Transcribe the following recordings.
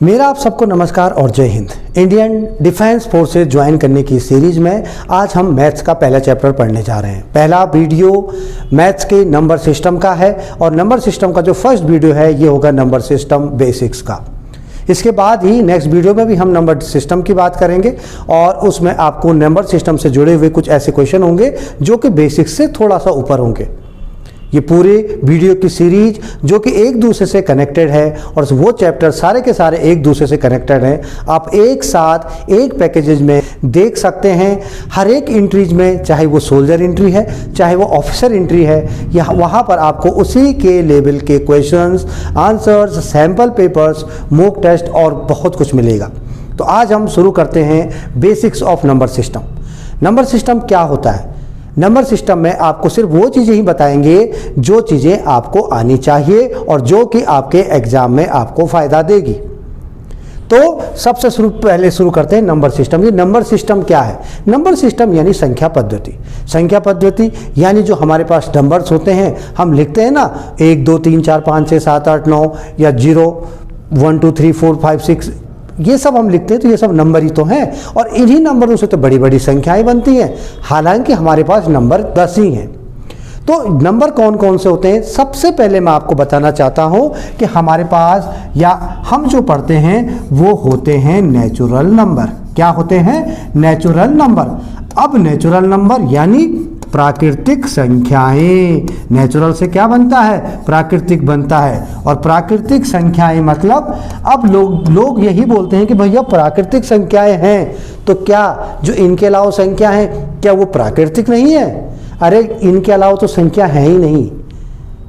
मेरा आप सबको नमस्कार और जय Hind. Indian defence forces join करने की सीरीज में आज हम मैथ्स का पहला चैप्टर पढ़ने जा रहे हैं। पहला वीडियो मैथ्स के नंबर सिस्टम का है और नंबर सिस्टम का जो फर्स्ट वीडियो है ये होगा नंबर सिस्टम बेसिक्स का। इसके बाद ही नेक्स्ट वीडियो में भी हम नंबर सिस्टम की बात करेंगे और उसमें आपको नंबर सिस्टम से जुड़े हुए कुछ ऐसे क्वेश्चन होंगे जो कि बेसिक्स से थोड़ा सा ऊपर होंगे। ये पूरे वीडियो की सीरीज जो कि एक दूसरे से कनेक्टेड है और वो चैप्टर सारे के सारे एक दूसरे से कनेक्टेड हैं। आप एक साथ एक पैकेजेज में देख सकते हैं। हर एक एंट्रीज में, चाहे वो सोल्जर एंट्री है चाहे वो ऑफिसर एंट्री है, या वहाँ पर आपको उसी के लेवल के questions, answers, sample papers, mock test और बहुत कुछ मिलेगा। तो आज हम शुरू करते हैं basics of number system. Number system क्या होता है? नंबर सिस्टम में आपको सिर्फ वो चीज़ें ही बताएंगे जो चीज़ें आपको आनी चाहिए और जो कि आपके एग्जाम में आपको फ़ायदा देगी। तो सबसे पहले शुरू करते हैं नंबर सिस्टम। ये नंबर सिस्टम क्या है? नंबर सिस्टम यानी संख्या पद्धति। संख्या पद्धति यानी जो हमारे पास नंबर्स होते हैं, हम लिखते हैं ना 1 2 3 4 5 6 7 8 9 या 0 1 2 3 4 5 6, ये सब हम लिखते हैं तो ये सब नंबर ही तो हैं और इन्हीं नंबरों से तो बड़ी बड़ी संख्याएं बनती हैं। हालांकि हमारे पास नंबर 10 ही हैं। तो नंबर कौन कौन से होते हैं? सबसे पहले मैं आपको बताना चाहता हूं कि हमारे पास या हम जो पढ़ते हैं वो होते हैं नेचुरल नंबर। क्या होते हैं? Natural number. अब नेचुरल नंबर यानी प्राकृतिक संख्याएं। नेचुरल से क्या बनता है? प्राकृतिक बनता है। और प्राकृतिक संख्याएं मतलब अब लोग यही बोलते हैं कि भैया प्राकृतिक संख्याएं हैं तो क्या जो इनके अलावा संख्या है क्या वो प्राकृतिक नहीं है? अरे इनके अलावा तो संख्या है ही नहीं।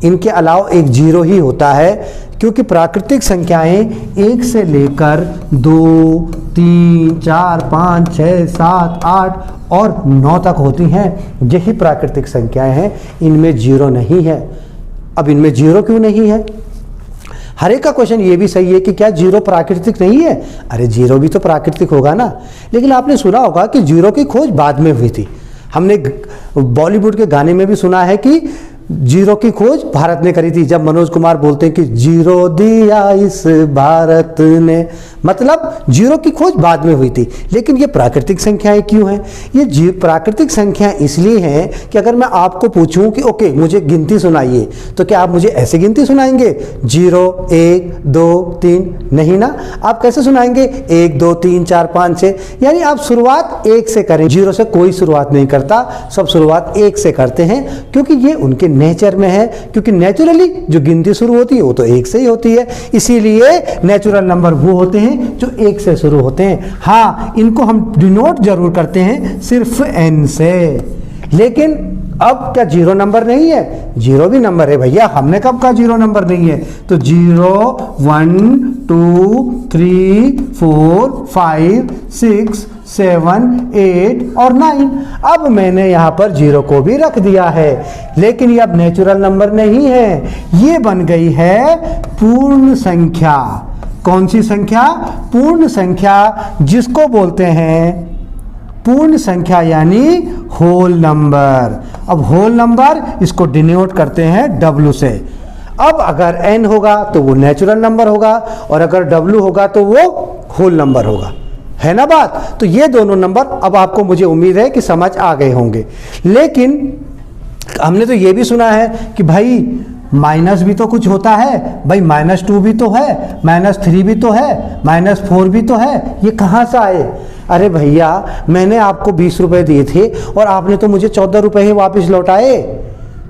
इनके अलावा एक 0 ही होता है, क्योंकि प्राकृतिक संख्याएं 1 से लेकर 2 3 4 5 6 7 8 और 9 तक होती हैं। यही प्राकृतिक संख्याएं हैं, इनमें 0 नहीं है। अब इनमें 0 क्यों नहीं है? हर एक का क्वेश्चन ये भी सही है कि क्या 0 प्राकृतिक नहीं है? अरे 0 भी तो प्राकृतिक होगा ना। लेकिन आपने सुना होगा कि 0 की खोज बाद में हुई थी। हमने बॉलीवुड के गाने में भी सुना है कि 0 की खोज भारत ने करी थी। जब मनोज कुमार बोलते हैं कि 0 दिया इस भारत ने, मतलब 0 की खोज बाद में हुई थी। लेकिन ये प्राकृतिक संख्याएं क्यों हैं? ये प्राकृतिक संख्याएं इसलिए हैं कि अगर मैं आपको पूछूं कि ओके मुझे गिनती सुनाइए, तो क्या आप मुझे ऐसे गिनती सुनाएंगे 0 1 2 3? नहीं ना। आप कैसे सुनाएंगे 1 2 3 4 5 6? यानी आप शुरुआत 1 से करें। 0 से कोई शुरुआत नहीं करता, सब शुरुआत 1 से करते हैं, क्योंकि ये उनके नेचर में है। क्योंकि नेचुरली जो गिनती शुरू होती है वो तो 1 से ही होती है। इसीलिए नेचुरल नंबर वो होते हैं जो 1 से शुरू होते हैं। हाँ, इनको हम डिनोट जरूर करते हैं सिर्फ n से। लेकिन अब क्या 0 नंबर नहीं है? 0 भी नंबर है भैया। हमने कब कहा 0 नंबर नहीं है? तो 0 1 2 3 4 5 6 7 8 और 9। अब मैंने यहाँ पर 0 को भी रख दिया है, लेकिन ये अब नेचुरल नंबर नहीं है, ये बन गई है पूर्ण संख्या। कौन सी संख्या? पूर्ण संख्या, जिसको बोलते हैं पूर्ण संख्या यानी होल नंबर। अब होल नंबर इसको डिनोट करते हैं W से। अब अगर n होगा तो वो नेचुरल नंबर होगा और अगर W होगा तो वो होल नंबर होगा। है ना बात? तो ये दोनों नंबर अब आपको, मुझे उम्मीद है कि समझ आ गए होंगे। लेकिन हमने तो ये भी सुना है कि भाई माइनस भी तो कुछ होता है। भाई -2 भी तो है, -3 भी तो है, -4 भी तो है। ये कहाँ से आए? अरे भैया मैंने आपको 20 रुपए दिए थे और आपने तो मुझे 14 रुपए ही वापस लौटाए।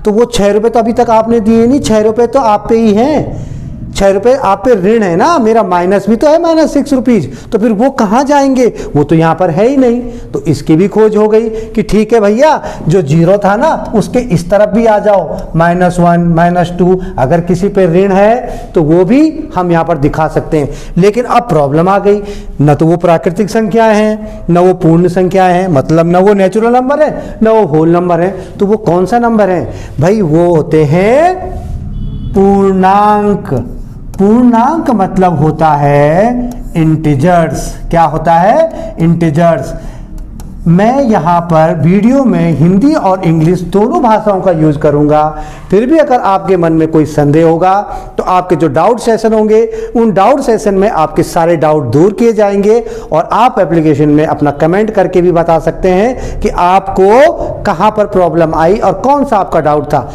तो वो 6 रुपए तो अभी तक आपने दिए नहीं। 6 रुपए तो आप पे ही हैं। 6 रुपए आप पे ऋण है ना। मेरा माइनस भी तो है -6 रुपीज। तो फिर वो कहाँ जाएंगे? वो तो यहाँ पर है ही नहीं। तो इसकी भी खोज हो गई कि ठीक है भैया, जो 0 था ना उसके इस तरफ भी आ जाओ, -1 -2। अगर किसी पे ऋण है तो वो भी हम यहाँ पर दिखा सकते हैं। लेकिन अब प्रॉब्लम आ गई, न तो वो प्राकृतिक संख्याएं हैं, न वो पूर्ण संख्याएं हैं, मतलब न वो नेचुरल नंबर है न वो होल नंबर है। तो वो कौन सा नंबर है भाई? वो होते हैं पूर्णांक। पूर्णांक मतलब होता है इंटीजर्स। क्या होता है? इंटीजर्स। मैं यहाँ पर वीडियो में हिंदी और इंग्लिश दोनों भाषाओं का यूज करूँगा। फिर भी अगर आपके मन में कोई संदेह होगा तो आपके जो डाउट सेशन होंगे उन डाउट सेशन में आपके सारे डाउट दूर किए जाएंगे और आप एप्लीकेशन में अपना कमेंट करके भी बता सकते हैं कि आपको कहाँ पर प्रॉब्लम आई और कौन सा आपका डाउट था।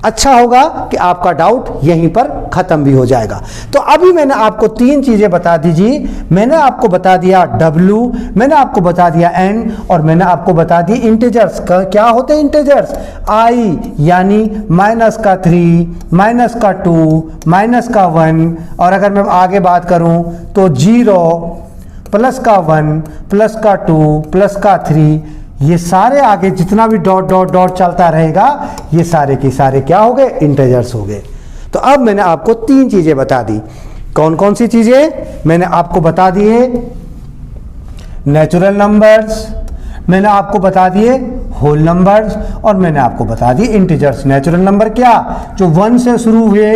अच्छा होगा कि आपका डाउट यहीं पर खत्म भी हो जाएगा। तो अभी मैंने आपको तीन चीजें बता दीजिए। मैंने आपको बता दिया W, मैंने आपको बता दिया N और मैंने आपको बता दिया इंटीजर्स का क्या होते हैं। इंटीजर्स I यानी -3, -2, -1 और अगर मैं आगे बात करूं तो 0, +1, +2, +3, ये सारे आगे जितना भी डॉट डॉट डॉट चलता रहेगा ये सारे के सारे क्या हो गए, इंटीजर्स हो गए। तो अब मैंने आपको तीन चीजें बता दी। कौन कौन सी चीजें मैंने आपको बता दिए? नेचुरल नंबर्स, मैंने आपको बता दिए होल नंबर्स और मैंने आपको बता दिए इंटीजर्स। नेचुरल नंबर क्या, जो 1 से शुरू हुए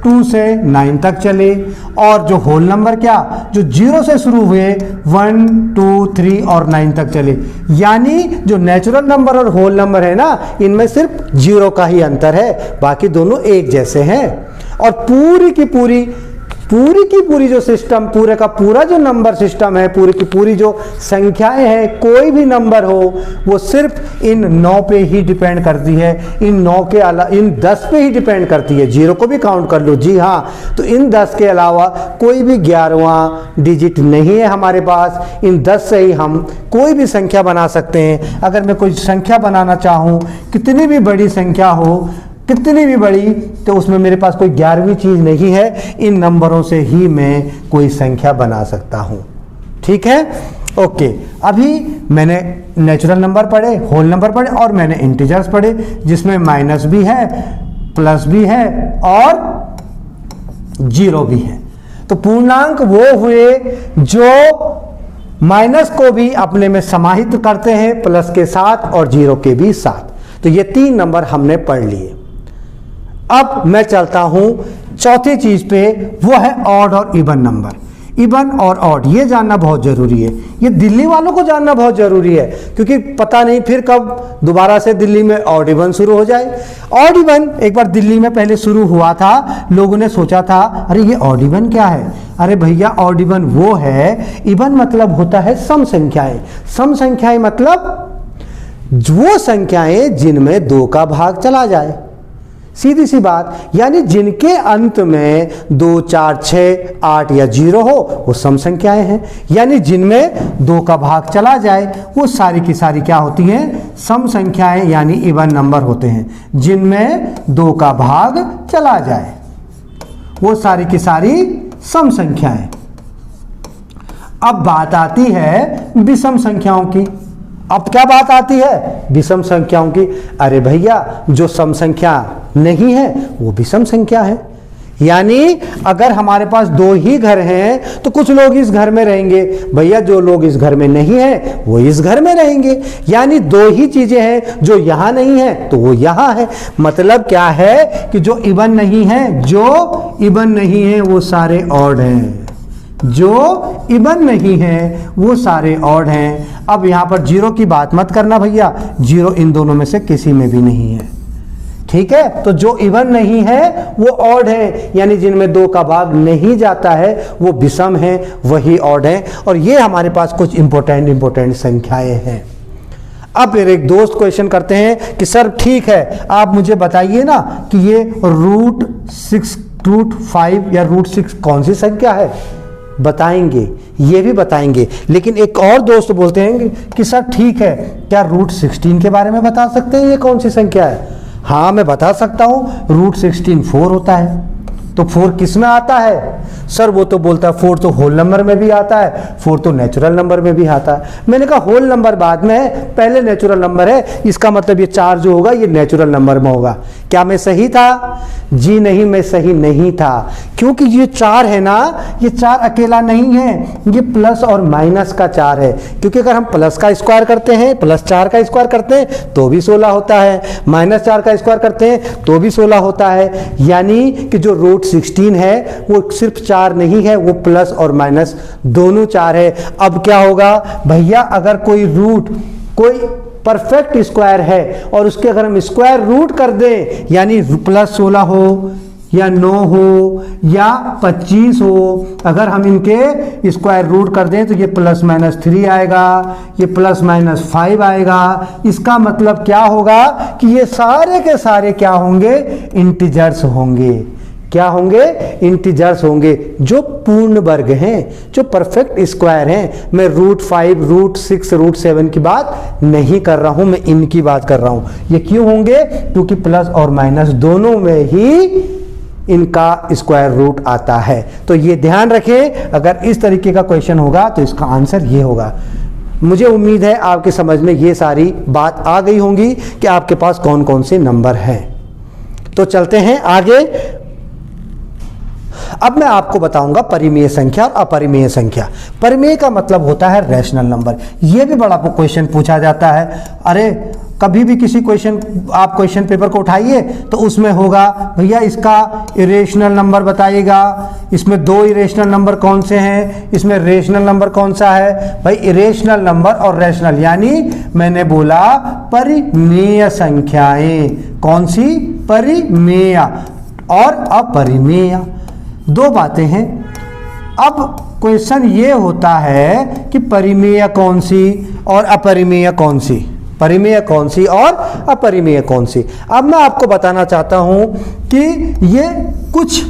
2 से 9 तक चले, और जो होल नंबर क्या, जो 0 से शुरू हुए 1, 2, 3 और 9 तक चले। यानी जो नेचुरल नंबर और होल नंबर है ना, इनमें सिर्फ 0 का ही अंतर है, बाकी दोनों एक जैसे हैं। और पूरी की पूरी जो सिस्टम, पूरे का पूरा जो नंबर सिस्टम है, पूरी की पूरी जो संख्याएं हैं, कोई भी नंबर हो वो सिर्फ इन 9 पे ही डिपेंड करती है। इन 9 के अलावा इन 10 पे ही डिपेंड करती है। 0 को भी काउंट कर लो, जी हाँ। तो इन 10 के अलावा कोई भी 11वां डिजिट नहीं है हमारे पास। इन 10 से ही हम कोई भी संख्या बना सकते हैं। अगर मैं कोई संख्या बनाना चाहूँ, कितनी भी बड़ी संख्या हो, कितनी भी बड़ी, तो उसमें मेरे पास कोई 11वीं चीज नहीं है। इन नंबरों से ही मैं कोई संख्या बना सकता हूं। ठीक है, ओके। अभी मैंने नेचुरल नंबर पढ़े, होल नंबर पढ़े और मैंने इंटीजर्स पढ़े, जिसमें माइनस भी है, प्लस भी है और 0 भी है। तो पूर्णांक वो हुए जो माइनस को भी अपने में समाहित करते हैं, प्लस के साथ और 0 के भी साथ। तो ये 3 नंबर हमने पढ़ लिए। अब मैं चलता हूं चौथी चीज पे, वो है ऑड और इवन नंबर। इवन और ऑड ये जानना बहुत जरूरी है। ये दिल्ली वालों को जानना बहुत जरूरी है, क्योंकि पता नहीं फिर कब दोबारा से दिल्ली में ऑड इवन शुरू हो जाए। ऑड इवन एक बार दिल्ली में पहले शुरू हुआ था, लोगों ने सोचा था अरे ये ऑड इवन क्या है। अरे भैया, ऑड इवन वो है, इवन मतलब होता है सम संख्याएं। सम संख्याएं मतलब वो संख्याएं जिनमें 2 का भाग चला जाए। सीधी सी बात, यानी जिनके अंत में 2, 4, 6, 8 या 0 हो वो सम संख्याएं हैं। यानी जिनमें 2 का भाग चला जाए वो सारी की सारी क्या होती हैं, सम संख्याएं यानी इवन नंबर होते हैं। जिनमें 2 का भाग चला जाए वो सारी की सारी सम संख्याएं। अब बात आती है विषम संख्याओं की। अब क्या बात आती है, विषम संख्याओं की। अरे भैया, जो सम संख्या नहीं है वो विषम संख्या है। यानी अगर हमारे पास 2 ही घर हैं तो कुछ लोग इस घर में रहेंगे, भैया जो लोग इस घर में नहीं है वो इस घर में रहेंगे। यानी 2 ही चीजें हैं, जो यहां नहीं है तो वो यहां है। मतलब क्या है कि जो इवन नहीं है, जो इवन नहीं है वो सारे ऑड हैं। जो इवन नहीं है वो सारे ऑड हैं। अब यहां पर 0 की बात मत करना भैया, 0 इन दोनों में से किसी में भी नहीं है। ठीक है, तो जो इवन नहीं है वो ऑड है, यानी जिनमें 2 का भाग नहीं जाता है वो विषम है, वही ऑड है। और ये हमारे पास कुछ इंपॉर्टेंट संख्याएं हैं। अब मेरे एक दोस्त क्वेश्चन करते हैं कि सर ठीक है, आप मुझे बताइए ना कि ये √6, √5 या √6 कौन सी संख्या है। बताएंगे, ये भी बताएंगे। लेकिन एक और दोस्त बोलते हैं कि सर ठीक है, क्या √16 के बारे में बता सकते हैं, ये कौन सी संख्या है। हाँ, मैं बता सकता हूं, √16 4 होता है। तो 4 किस में आता है सर? वो तो बोलता है 4 तो होल नंबर में भी आता है, 4 तो नेचुरल नंबर में भी आता है। मैंने कहा होल नंबर बाद में है, पहले नेचुरल नंबर है। इसका मतलब ये 4 जो होगा ये नेचुरल नंबर में होगा। क्या मैं सही था? जी नहीं, मैं सही नहीं था, क्योंकि ये 4 है ना, ये 4 अकेला नहीं है, ये प्लस और माइनस का 4 है। क्योंकि अगर हम प्लस का स्क्वायर करते हैं, +4 का स्क्वायर करते हैं तो भी 16 होता है, -4 का स्क्वायर करते हैं तो भी 16 होता है। यानी कि जो √16 है वो सिर्फ 4 नहीं है, वो प्लस और माइनस दोनों 4 है। अब क्या होगा भैया, अगर कोई परफेक्ट स्क्वायर है और उसके अगर हम स्क्वायर रूट कर दें, यानी +16 हो या 9 हो या 25 हो, अगर हम इनके स्क्वायर रूट कर दें तो ये +-3 आएगा, ये +-5 आएगा। इसका मतलब क्या होगा कि ये सारे के सारे क्या होंगे, इंटीजर्स होंगे। क्या होंगे, इंटीजर्स होंगे, जो पूर्ण वर्ग हैं, जो परफेक्ट स्क्वायर हैं। मैं √5, √6, √7 की बात नहीं कर रहा हूं, मैं इनकी बात कर रहा हूं। ये क्यों होंगे, क्योंकि प्लस और माइनस दोनों में ही इनका स्क्वायर रूट आता है। तो ये ध्यान रखें, अगर इस तरीके का क्वेश्चन होगा तो इसका आंसर ये होगा। मुझे उम्मीद है आपके समझ में ये सारी बात आ गई होंगी कि आपके पास कौन कौन से नंबर हैं। तो चलते हैं आगे। अब मैं आपको बताऊंगा परिमेय संख्या और अपरिमेय संख्या। परिमेय का मतलब होता है रैशनल नंबर। यह भी बड़ा क्वेश्चन पूछा जाता है। अरे कभी भी किसी आप क्वेश्चन पेपर को उठाइए तो उसमें होगा, भैया इसका इरेशनल नंबर बताइएगा, इसमें 2 इरेशनल नंबर कौन से हैं, इसमें रेशनल नंबर कौन सा है। भाई इरेशनल नंबर और रैशनल, यानी मैंने बोला परिमेय संख्याएं। कौन सी, परिमेय और अपरिमेय, 2 बातें हैं। अब क्वेश्चन ये होता है कि परिमेय कौन सी और अपरिमेय कौन सी, परिमेय कौन सी और अपरिमेय कौन सी। अब मैं आपको बताना चाहता हूं कि ये कुछ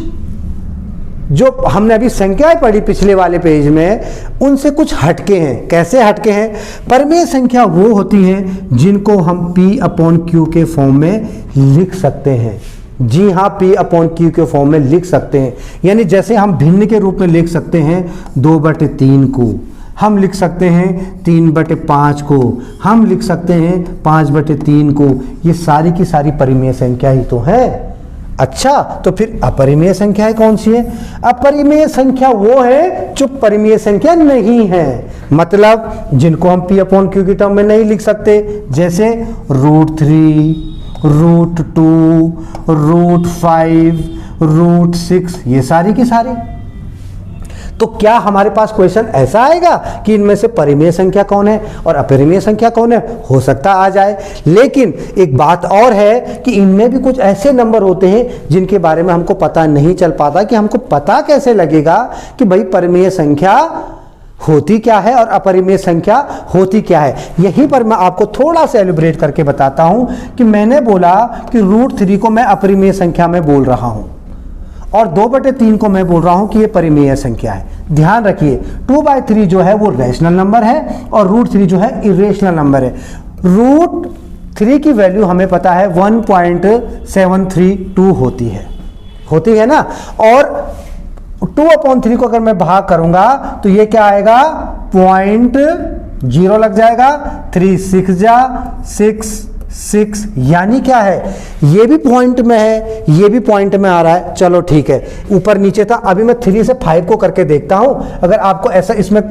जो हमने अभी संख्याएं पढ़ी पिछले वाले पेज में, उनसे कुछ हटके हैं। कैसे हटके हैं, परिमेय संख्या वो होती हैं जिनको हम P/Q के फॉर्म में लिख सकते हैं। जी हाँ, P/Q के फॉर्म में लिख सकते हैं। यानी जैसे हम भिन्न के रूप में लिख सकते हैं 2/3 को, हम लिख सकते हैं 3/5 को, हम लिख सकते हैं 5/3 को। ये सारी की सारी परिमेय संख्या ही तो है। अच्छा, तो फिर अपरिमेय संख्याएं कौन सी है। अपरिमेय संख्या वो है जो परिमेय संख्या नहीं है, मतलब जिनको हम P/Q की टर्म में नहीं लिख सकते। जैसे √3, √2, √5, √6, ये सारी की सारी। तो क्या हमारे पास क्वेश्चन ऐसा आएगा कि इनमें से परिमेय संख्या कौन है और अपरिमेय संख्या कौन है। हो सकता आ जाए, लेकिन एक बात और है कि इनमें भी कुछ ऐसे नंबर होते हैं जिनके बारे में हमको पता नहीं चल पाता कि हमको पता कैसे लगेगा कि भाई परिमेय संख्या होती क्या है और अपरिमेय संख्या होती क्या है। यहीं पर मैं आपको थोड़ा सा एलिब्रेट करके बताता हूं कि मैंने बोला कि √3 को मैं अपरिमेय संख्या में बोल रहा हूं और 2/3 को मैं बोल रहा हूं कि ये परिमेय संख्या है। ध्यान रखिए, 2/3 जो है वो रैशनल नंबर है और √3 जो है इरेशनल नंबर है। √3 की वैल्यू हमें पता है 1.732 होती है ना, और 2/3 को अगर मैं भाग करूंगा तो ये क्या आएगा, 0.0 लग जाएगा, 3 6 जा 6, यानी क्या है, ये भी पॉइंट में है, ये भी पॉइंट में आ रहा है। चलो ठीक है, ऊपर नीचे था। अभी मैं 3 से 5 को करके देखता हूं। अगर आपको ऐसा इसमें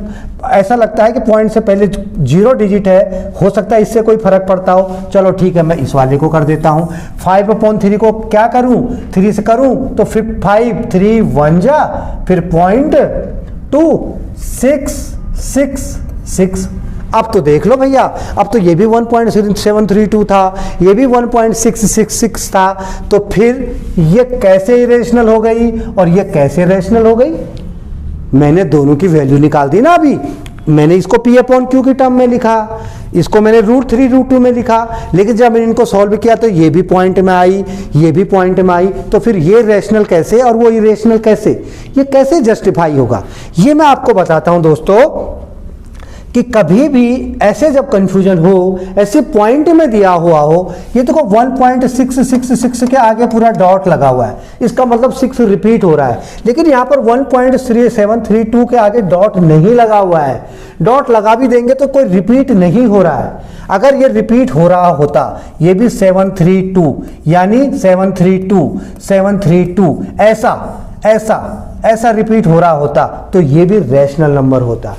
ऐसा लगता है कि पॉइंट से पहले 0 डिजिट है, हो सकता है इससे कोई फर्क पड़ता हो। चलो ठीक है, मैं इस वाले को कर देता हूं। 5/3 को क्या करूं, 3 से करूं तो फिर 5 3 1 जा, फिर 0.2 6 अब तो देख लो भैया, अब तो ये भी 1.732 था, ये भी 1.666 था। तो फिर ये कैसे इरेशनल हो गई और ये कैसे रैशनल हो गई। मैंने दोनों की वैल्यू निकाल दी ना। अभी मैंने इसको P/Q की टर्म में लिखा, इसको मैंने √3 √2 में लिखा, लेकिन जब मैंने इनको सॉल्व किया तो ये भी पॉइंट में आई, ये भी पॉइंट में आई। तो फिर ये रैशनल कैसे और वो इरेशनल कैसे, ये कैसे जस्टिफाई होगा, ये मैं आपको बताता हूं दोस्तों। कि कभी भी ऐसे जब कंफ्यूजन हो, ऐसे पॉइंट में दिया हुआ हो, ये देखो 1.666 के आगे पूरा डॉट लगा हुआ है, इसका मतलब 6 रिपीट हो रहा है। लेकिन यहाँ पर 1.732 के आगे डॉट नहीं लगा हुआ है। डॉट लगा भी देंगे तो कोई रिपीट नहीं हो रहा है। अगर ये रिपीट हो रहा होता, ये भी 732 यानी 732 ऐसा रिपीट हो रहा होता तो ये भी रैशनल नंबर होता।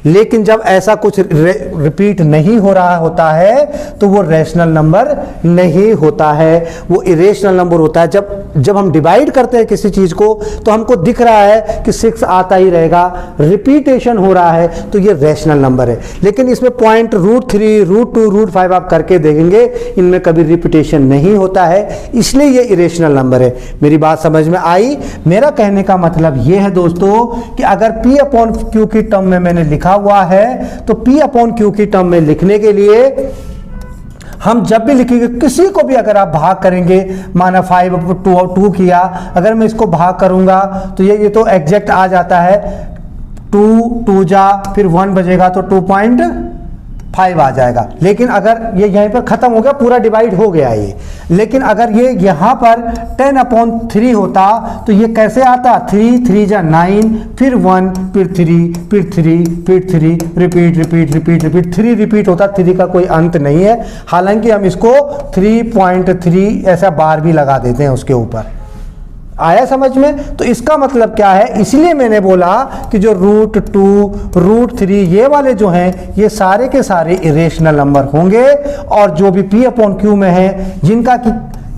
लेकिन जब ऐसा कुछ रिपीट नहीं हो रहा होता है तो वो रैशनल नंबर नहीं होता है, वो इरेशनल नंबर होता है। जब हम डिवाइड करते हैं किसी चीज को तो हमको दिख रहा है कि 6 आता ही रहेगा, रिपीटेशन हो रहा है तो ये रैशनल नंबर है। लेकिन इसमें पॉइंट √3, √2, √5 आप करके देखेंगे, इनमें कभी रिपीटेशन नहीं होता है, इसलिए ये इरेशनल नंबर है। मेरी बात समझ में आई? मेरा कहने का मतलब ये है दोस्तों कि अगर P/Q की टर्म में मैंने लिखा हुआ है तो P/Q की टर्म में लिखने के लिए हम जब भी लिखेंगे, किसी को भी अगर आप भाग करेंगे, माना 5/2 किया, अगर मैं इसको भाग करूंगा तो ये तो एग्जैक्ट आ जाता है, 2 जा फिर 1 बजेगा तो 2.5 आ जाएगा। लेकिन अगर ये यहीं पर खत्म हो गया, पूरा डिवाइड हो गया ये, लेकिन अगर ये यहाँ पर 10/3 होता तो ये कैसे आता, 3 जा 9, फिर 1, फिर 3, फिर 3, फिर 3, repeat repeat repeat repeat, 3 repeat होता, 3 का कोई अंत नहीं है। हालांकि हम इसको 3.3 ऐसा बार भी लगा देते हैं उसके ऊपर। आया समझ में? तो इसका मतलब क्या है, इसलिए मैंने बोला कि जो √2, √3 ये वाले जो हैं ये सारे के सारे इरेशनल नंबर होंगे, और जो भी P/Q में है जिनका कि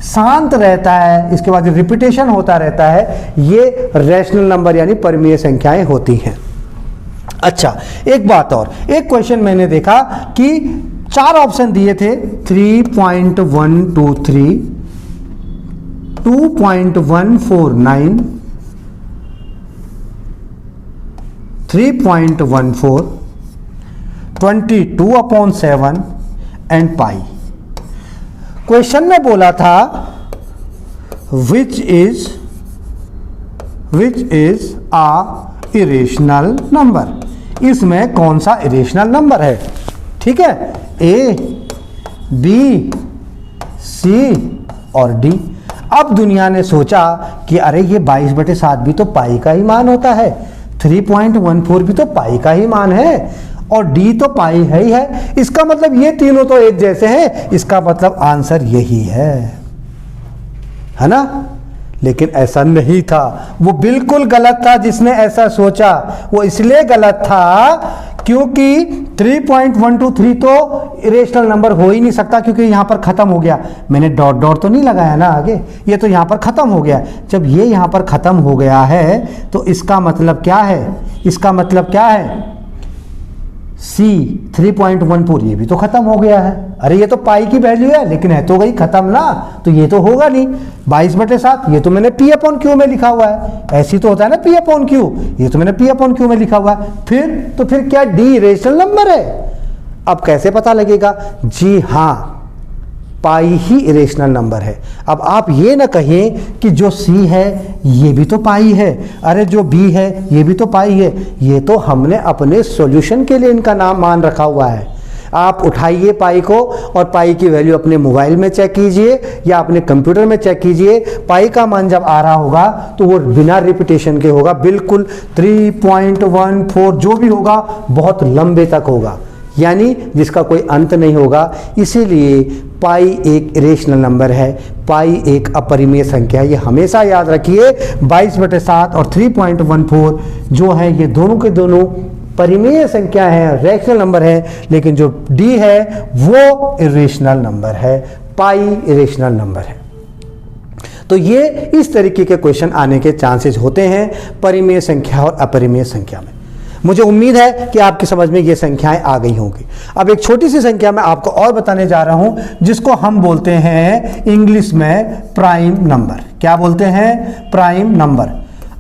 शांत रहता है, इसके बाद रिपीटेशन होता रहता है, ये रैशनल नंबर यानी परिमेय संख्याएं होती हैं। अच्छा, एक बात और, एक क्वेश्चन मैंने देखा कि 4 ऑप्शन दिए थे, 3.123, 2.149, 3.14, 22/7 एंड पाई। क्वेश्चन में बोला था which is a irrational number, इसमें कौन सा इरेशनल नंबर है? ठीक है, A, B, C और D। अब दुनिया ने सोचा कि अरे ये 22/7 भी तो पाई का ही मान होता है, 3.14 भी तो पाई का ही मान है, और D तो पाई है ही है, इसका मतलब ये तीनों तो एक जैसे हैं, इसका मतलब आंसर यही है ना? लेकिन ऐसा नहीं था, वो बिल्कुल गलत था। जिसने ऐसा सोचा वो इसलिए गलत था क्योंकि 3.123 तो इरेशनल नंबर हो ही नहीं सकता, क्योंकि यहां पर खत्म हो गया। मैंने डॉट डॉट तो नहीं लगाया ना आगे, ये तो यहां पर खत्म हो गया। जब ये यहां पर खत्म हो गया है तो इसका मतलब क्या है, इसका मतलब क्या है, C 3.14 ये भी तो खत्म हो गया है। अरे ये तो पाई की वैल्यू है, लेकिन है तो गई खत्म ना, तो ये तो होगा नहीं। 22/7 ये तो मैंने P/Q में लिखा हुआ है, ऐसी तो होता है ना P/Q, ये तो मैंने P/Q में लिखा हुआ है। तो फिर क्या D इरेशनल नंबर है? अब कैसे पता लगेगा? जी हाँ, पाई ही इरेशनल नंबर है। अब आप ये ना कहें कि जो C है ये भी तो पाई है, अरे जो B है ये भी तो पाई है, ये तो हमने अपने सॉल्यूशन के लिए इनका नाम मान रखा हुआ है। आप उठाइए पाई को और पाई की वैल्यू अपने मोबाइल में चेक कीजिए या अपने कंप्यूटर में चेक कीजिए। पाई का मान जब आ रहा होगा तो वो बिना रिपीटेशन के होगा, बिल्कुल 3.14 जो भी होगा बहुत लंबे तक होगा, यानी जिसका कोई अंत नहीं होगा। इसीलिए पाई एक इरेशनल नंबर है, पाई एक अपरिमेय संख्या है। ये हमेशा याद रखिए, 22/7 और 3.14 जो है ये दोनों के दोनों परिमेय संख्या है, रैशनल नंबर है, लेकिन जो D है वो इरेशनल नंबर है, पाई इरेशनल नंबर है। तो ये इस तरीके के क्वेश्चन आने के चांसेस होते हैं परिमेय संख्या और अपरिमेय संख्या में। मुझे उम्मीद है कि आपकी समझ में ये संख्याएं आ गई होंगी। अब एक छोटी सी संख्या मैं आपको और बताने जा रहा हूं, जिसको हम बोलते हैं इंग्लिश में प्राइम नंबर। क्या बोलते हैं? Prime number.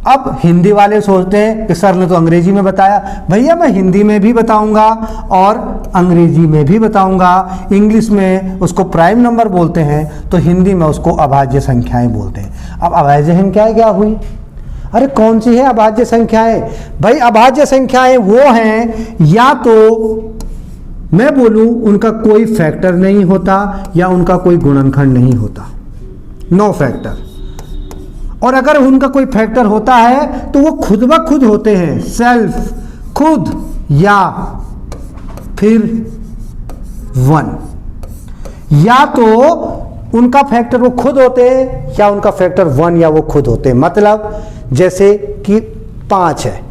अब हिंदी वाले सोचते हैं कि सर ने तो अंग्रेजी में बताया, भैया मैं हिंदी में भी बताऊंगा और अंग्रेजी में भी बताऊंगा। इंग्लिश में उसको प्राइम नंबर बोलते हैं तो हिंदी में उसको अभाज्य संख्याएं बोलते हैं। अब अभाज्य संख्याएं क्या हुई? अरे कौन सी है अभाज्य संख्याएं? भाई अभाज्य संख्याएं वो हैं, या तो मैं बोलूं उनका कोई फैक्टर नहीं होता या उनका कोई गुणनखंड नहीं होता, नो फैक्टर। और अगर उनका कोई फैक्टर होता है तो वो खुद ब खुद होते हैं, सेल्फ, खुद, या फिर 1। या तो उनका फैक्टर वो खुद होते हैं या उनका फैक्टर 1 या वो खुद होते हैं। मतलब जैसे कि 5 है,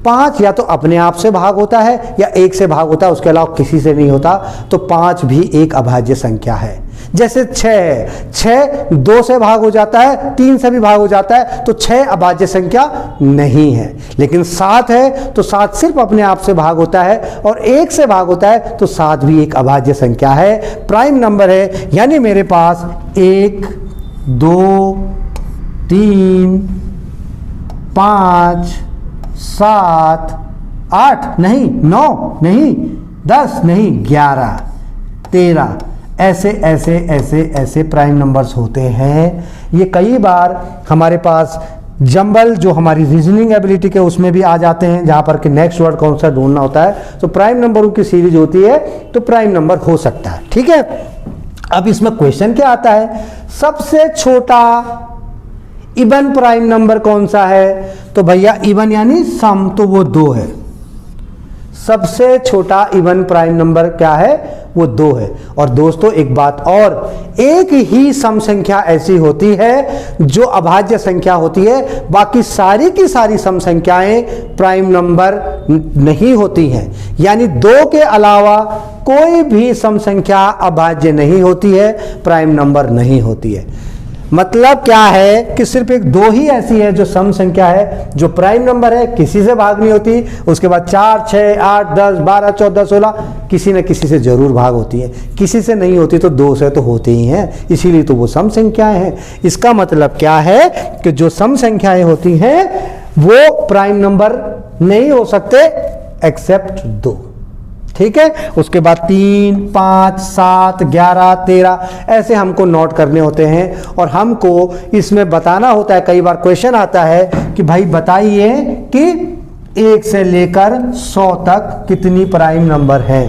5 या तो अपने आप से भाग होता है या 1 से भाग होता है, उसके अलावा किसी से नहीं होता। तो 5 भी एक अभाज्य संख्या है। जैसे 6 है, 6 2 से भाग हो जाता है, 3 से भी भाग हो जाता है, तो 6 अभाज्य संख्या नहीं है। लेकिन 7 है तो 7 सिर्फ अपने आप से भाग होता है और 1 से भाग होता है, तो 7 भी एक अभाज्य संख्या है, प्राइम नंबर है। यानी मेरे पास 1 2 3 5 7 8 नहीं, 9 नहीं, 10 नहीं, 11 13 ऐसे ऐसे ऐसे ऐसे प्राइम नंबर्स होते हैं। ये कई बार हमारे पास जंबल जो हमारी रीजनिंग एबिलिटी के उसमें भी आ जाते हैं, जहां पर कि नेक्स्ट वर्ड कौन सा ढूंढना होता है। तो प्राइम नंबरों की सीरीज होती है तो प्राइम नंबर हो सकता है। ठीक है, अब इसमें क्वेश्चन क्या आता है, सबसे छोटा इवन प्राइम नंबर कौन सा है? तो भैया इवन यानी सम, तो वो 2 है। सबसे छोटा इवन प्राइम नंबर क्या है? वो 2 है। और दोस्तों एक बात और, एक ही सम संख्या ऐसी होती है जो अभाज्य संख्या होती है, बाकी सारी की सारी सम संख्याएं प्राइम नंबर नहीं होती हैं। यानी 2 के अलावा कोई भी सम संख्या अभाज्य नहीं होती है, प्राइम नंबर नहीं होती है। मतलब क्या है कि सिर्फ एक 2 ही ऐसी है जो सम संख्या है, जो प्राइम नंबर है, किसी से भाग नहीं होती। उसके बाद 4 6 8 10 12 14 16 किसी न किसी से जरूर भाग होती है, किसी से नहीं होती तो 2 से तो होते ही हैं, इसीलिए तो वो सम संख्याएं हैं। इसका मतलब क्या है कि जो सम संख्याएं होती हैं वो प्राइम नंबर नहीं हो सकते एक्सेप्ट 2। ठीक है, उसके बाद 3 5 7 11 13 ऐसे हमको नोट करने होते हैं और हमको इसमें बताना होता है। कई बार क्वेश्चन आता है कि भाई बताइए कि 1 से लेकर 100 तक कितनी प्राइम नंबर हैं,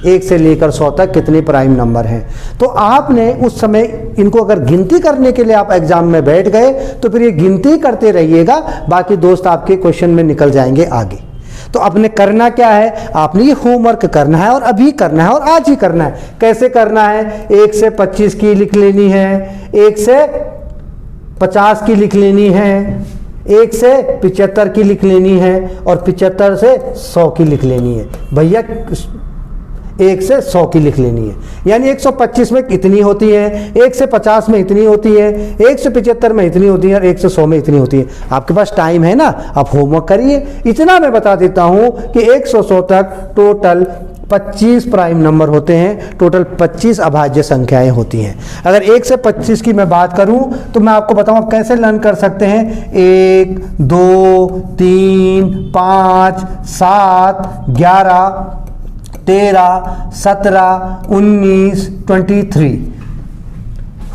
1 से लेकर 100 तक कितने प्राइम नंबर हैं। तो आपने उस समय इनको अगर गिनती करने के लिए आप एग्जाम में बैठ गए तो फिर ये गिनती करते रहिएगा, बाकी दोस्त आपके क्वेश्चन में निकल जाएंगे आगे। तो आपने करना क्या है, आपने ये होमवर्क करना है और अभी करना है और आज ही करना है। कैसे करना है, 1 से 25 की लिख लेनी है, 1 से 50 की लिख लेनी है, 1 से 75 की लिख लेनी है और 75 से 100 की लिख लेनी है। भैया 1 से 100 की लिख लेनी है, यानी 125 में कितनी होती है, 1 से 50 में इतनी होती है, 1 से 75 में इतनी होती है और 1 से 100 में इतनी होती है। आपके पास टाइम है ना, आप होमवर्क करिए। इतना मैं बता देता हूं कि 1 से 100 तक टोटल 25 प्राइम नंबर होते हैं, टोटल 25 अभाज्य संख्याएं होती हैं। अगर 1 से 25 की मैं बात करूं तो मैं आपको बताऊं आप कैसे लर्न कर सकते हैं। 1 2 3 5 7 11 13 17 19 23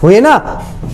हुए ना।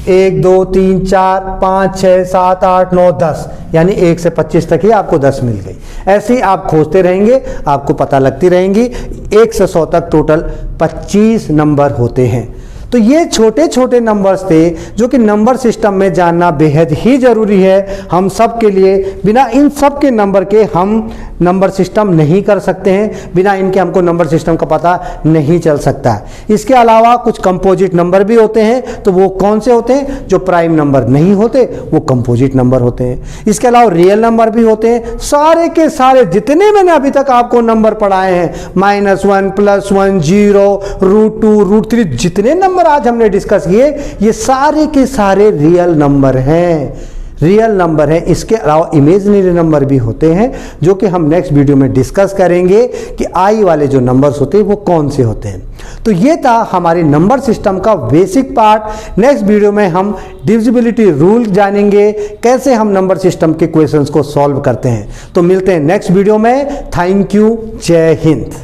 1 2 3 4 5 6 7 8 9 10, यानी 1 से 25 तक ही आपको 10 मिल गई। ऐसे ही आप खोजते रहेंगे, आपको पता लगती रहेंगी। 1 से 100 तक टोटल 25 नंबर होते हैं। तो ये छोटे छोटे नंबर्स थे जो कि नंबर सिस्टम में जानना बेहद ही ज़रूरी है हम सब के लिए। बिना इन सब के नंबर के हम नंबर सिस्टम नहीं कर सकते हैं, बिना इनके हमको नंबर सिस्टम का पता नहीं चल सकता है। इसके अलावा कुछ कंपोजिट नंबर भी होते हैं, तो वो कौन से होते हैं? जो प्राइम नंबर नहीं होते वो कंपोजिट नंबर होते हैं। इसके अलावा रियल नंबर भी होते हैं। सारे के सारे जितने मैंने अभी तक आपको नंबर पढ़ाए हैं, -1 +1 0 √2 √3 जितने नंबर आज हमने डिस्कस किए, ये सारे के सारे रियल नंबर हैं, रियल नंबर है। इसके अलावा इमेजिनरी नंबर भी होते हैं जो कि हम नेक्स्ट वीडियो में डिस्कस करेंगे कि आई वाले जो नंबर्स होते हैं वो कौन से होते हैं। तो ये था हमारे नंबर सिस्टम का बेसिक पार्ट। नेक्स्ट वीडियो में हम डिविजिबिलिटी रूल जानेंगे, कैसे हम नंबर सिस्टम के क्वेश्चंस को सॉल्व करते हैं। तो मिलते हैं नेक्स्ट वीडियो में। थैंक यू, जय हिंद।